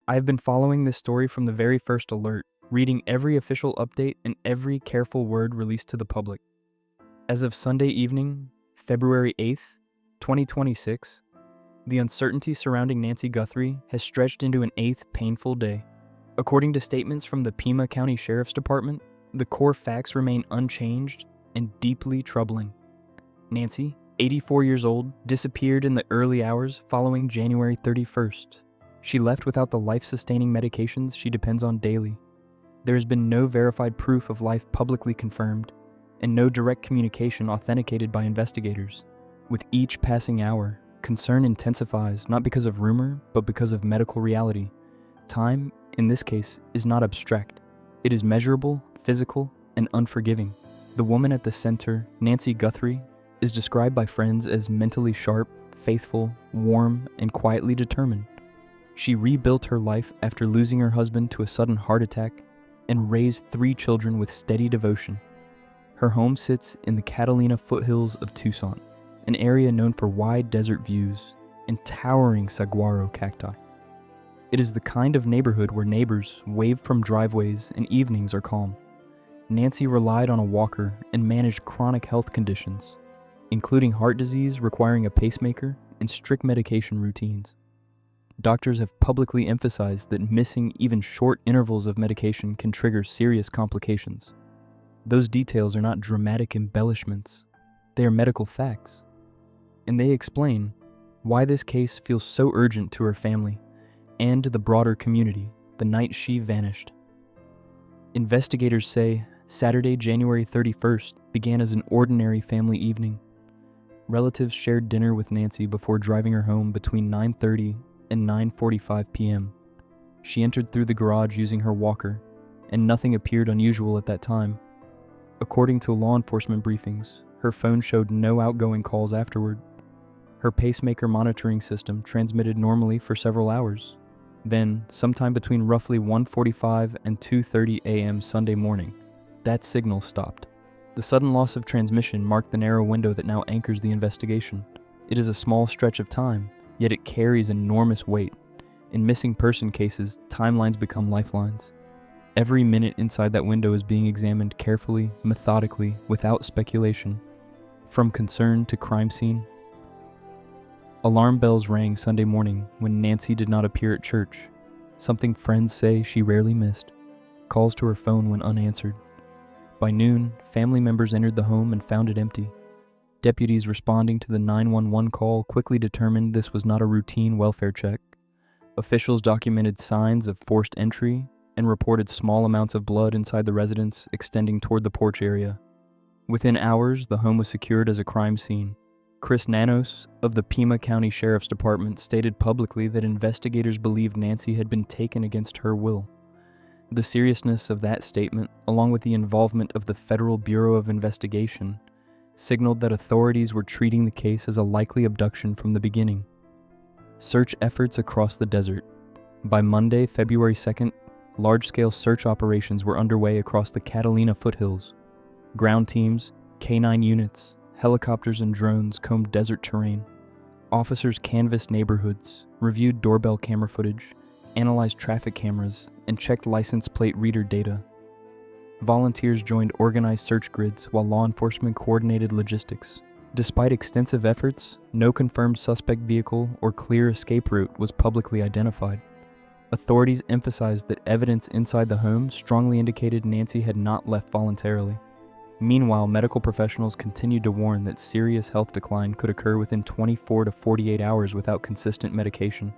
I have been following this story from the very first alert, reading every official update and every careful word released to the public. As of Sunday evening, February 8th, 2026, the uncertainty surrounding Nancy Guthrie has stretched into an eighth painful day. According to statements from the Pima County Sheriff's Department, the core facts remain unchanged and deeply troubling. Nancy, 84 years old, disappeared in the early hours following January 31st. She left without the life-sustaining medications she depends on daily. There has been no verified proof of life publicly confirmed, and no direct communication authenticated by investigators. With each passing hour, concern intensifies not because of rumor, but because of medical reality. Time, in this case, is not abstract. It is measurable, physical, and unforgiving. The woman at the center, Nancy Guthrie, is described by friends as mentally sharp, faithful, warm, and quietly determined. She rebuilt her life after losing her husband to a sudden heart attack and raised 3 children with steady devotion. Her home sits in the Catalina foothills of Tucson, an area known for wide desert views and towering saguaro cacti. It is the kind of neighborhood where neighbors wave from driveways and evenings are calm. Nancy relied on a walker and managed chronic health conditions, including heart disease requiring a pacemaker and strict medication routines. Doctors have publicly emphasized that missing even short intervals of medication can trigger serious complications. Those details are not dramatic embellishments, they are medical facts. And they explain why this case feels so urgent to her family and to the broader community the night she vanished. Investigators say Saturday, January 31st began as an ordinary family evening. Relatives shared dinner with Nancy before driving her home between 9:30 and 9:45 p.m. She entered through the garage using her walker, and nothing appeared unusual at that time. According to law enforcement briefings, her phone showed no outgoing calls afterward. Her pacemaker monitoring system transmitted normally for several hours. Then, sometime between roughly 1:45 and 2:30 a.m. Sunday morning, that signal stopped. The sudden loss of transmission marked the narrow window that now anchors the investigation. It is a small stretch of time, yet it carries enormous weight. In missing person cases, timelines become lifelines. Every minute inside that window is being examined carefully, methodically, without speculation. From concern to crime scene. Alarm bells rang Sunday morning when Nancy did not appear at church, something friends say she rarely missed. Calls to her phone went unanswered. By noon, family members entered the home and found it empty. Deputies responding to the 911 call quickly determined this was not a routine welfare check. Officials documented signs of forced entry and reported small amounts of blood inside the residence extending toward the porch area. Within hours, the home was secured as a crime scene. Chris Nanos of the Pima County Sheriff's Department stated publicly that investigators believed Nancy had been taken against her will. The seriousness of that statement, along with the involvement of the Federal Bureau of Investigation, signaled that authorities were treating the case as a likely abduction from the beginning. Search efforts across the desert. By Monday, February 2nd, large-scale search operations were underway across the Catalina foothills. Ground teams, K-9 units, helicopters and drones combed desert terrain. Officers canvassed neighborhoods, reviewed doorbell camera footage, analyzed traffic cameras, and checked license plate reader data. Volunteers joined organized search grids while law enforcement coordinated logistics. Despite extensive efforts, no confirmed suspect vehicle or clear escape route was publicly identified. Authorities emphasized that evidence inside the home strongly indicated Nancy had not left voluntarily. Meanwhile, medical professionals continued to warn that serious health decline could occur within 24 to 48 hours without consistent medication.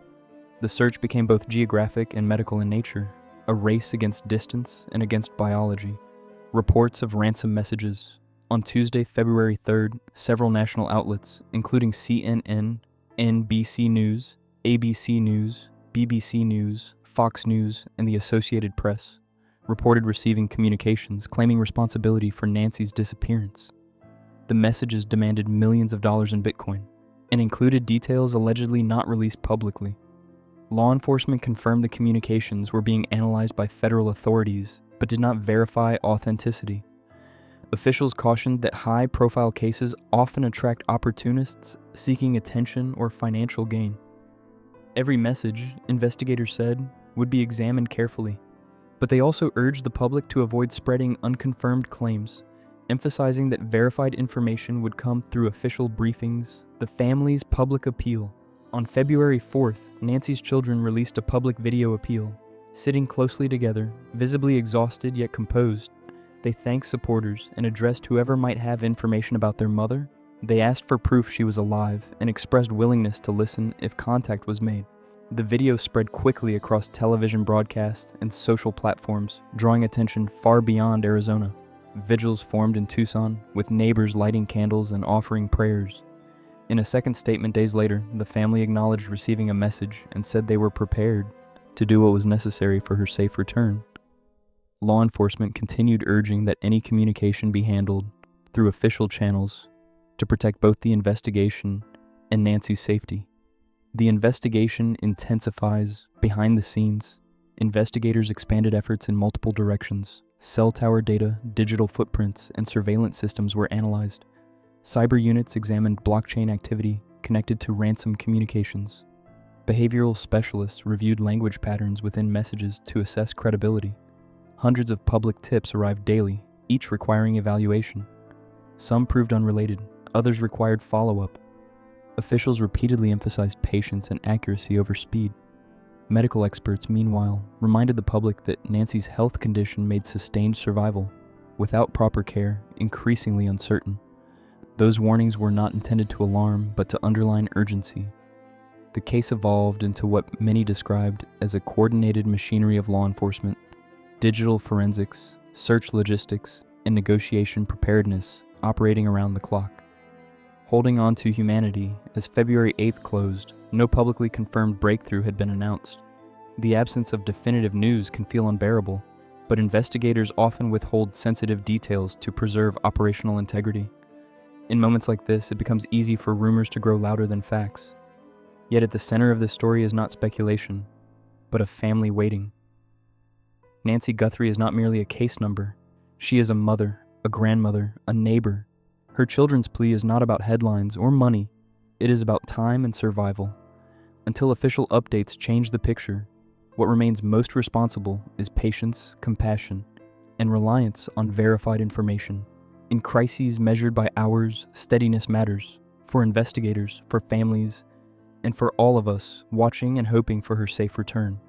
The search became both geographic and medical in nature, a race against distance and against biology. Reports of ransom messages. On Tuesday, February 3rd, several national outlets, including CNN, NBC News, ABC News, BBC News, Fox News, and the Associated Press, reported receiving communications claiming responsibility for Nancy's disappearance. The messages demanded millions of dollars in Bitcoin and included details allegedly not released publicly. Law enforcement confirmed the communications were being analyzed by federal authorities, but did not verify authenticity. Officials cautioned that high-profile cases often attract opportunists seeking attention or financial gain. Every message, investigators said, would be examined carefully. But they also urged the public to avoid spreading unconfirmed claims, emphasizing that verified information would come through official briefings. The family's public appeal. On February 4th, Nancy's children released a public video appeal. Sitting closely together, visibly exhausted yet composed, they thanked supporters and addressed whoever might have information about their mother. They asked for proof she was alive and expressed willingness to listen if contact was made. The video spread quickly across television broadcasts and social platforms, drawing attention far beyond Arizona. Vigils formed in Tucson, with neighbors lighting candles and offering prayers. In a second statement days later, the family acknowledged receiving a message and said they were prepared to do what was necessary for her safe return. Law enforcement continued urging that any communication be handled through official channels to protect both the investigation and Nancy's safety. The investigation intensifies behind the scenes. Investigators expanded efforts in multiple directions. Cell tower data, digital footprints, and surveillance systems were analyzed. Cyber units examined blockchain activity connected to ransom communications. Behavioral specialists reviewed language patterns within messages to assess credibility. Hundreds of public tips arrived daily, each requiring evaluation. Some proved unrelated, others required follow-up. Officials repeatedly emphasized patience and accuracy over speed. Medical experts, meanwhile, reminded the public that Nancy's health condition made sustained survival, without proper care, increasingly uncertain. Those warnings were not intended to alarm, but to underline urgency. The case evolved into what many described as a coordinated machinery of law enforcement. Digital forensics, search logistics, and negotiation preparedness operating around the clock. Holding on to humanity, as February 8th closed, no publicly confirmed breakthrough had been announced. The absence of definitive news can feel unbearable, but investigators often withhold sensitive details to preserve operational integrity. In moments like this, it becomes easy for rumors to grow louder than facts. Yet at the center of this story is not speculation, but a family waiting. Nancy Guthrie is not merely a case number. She is a mother, a grandmother, a neighbor. Her children's plea is not about headlines or money. It is about time and survival. Until official updates change the picture, what remains most responsible is patience, compassion, and reliance on verified information. In crises measured by hours, steadiness matters, for investigators, for families, and for all of us watching and hoping for her safe return.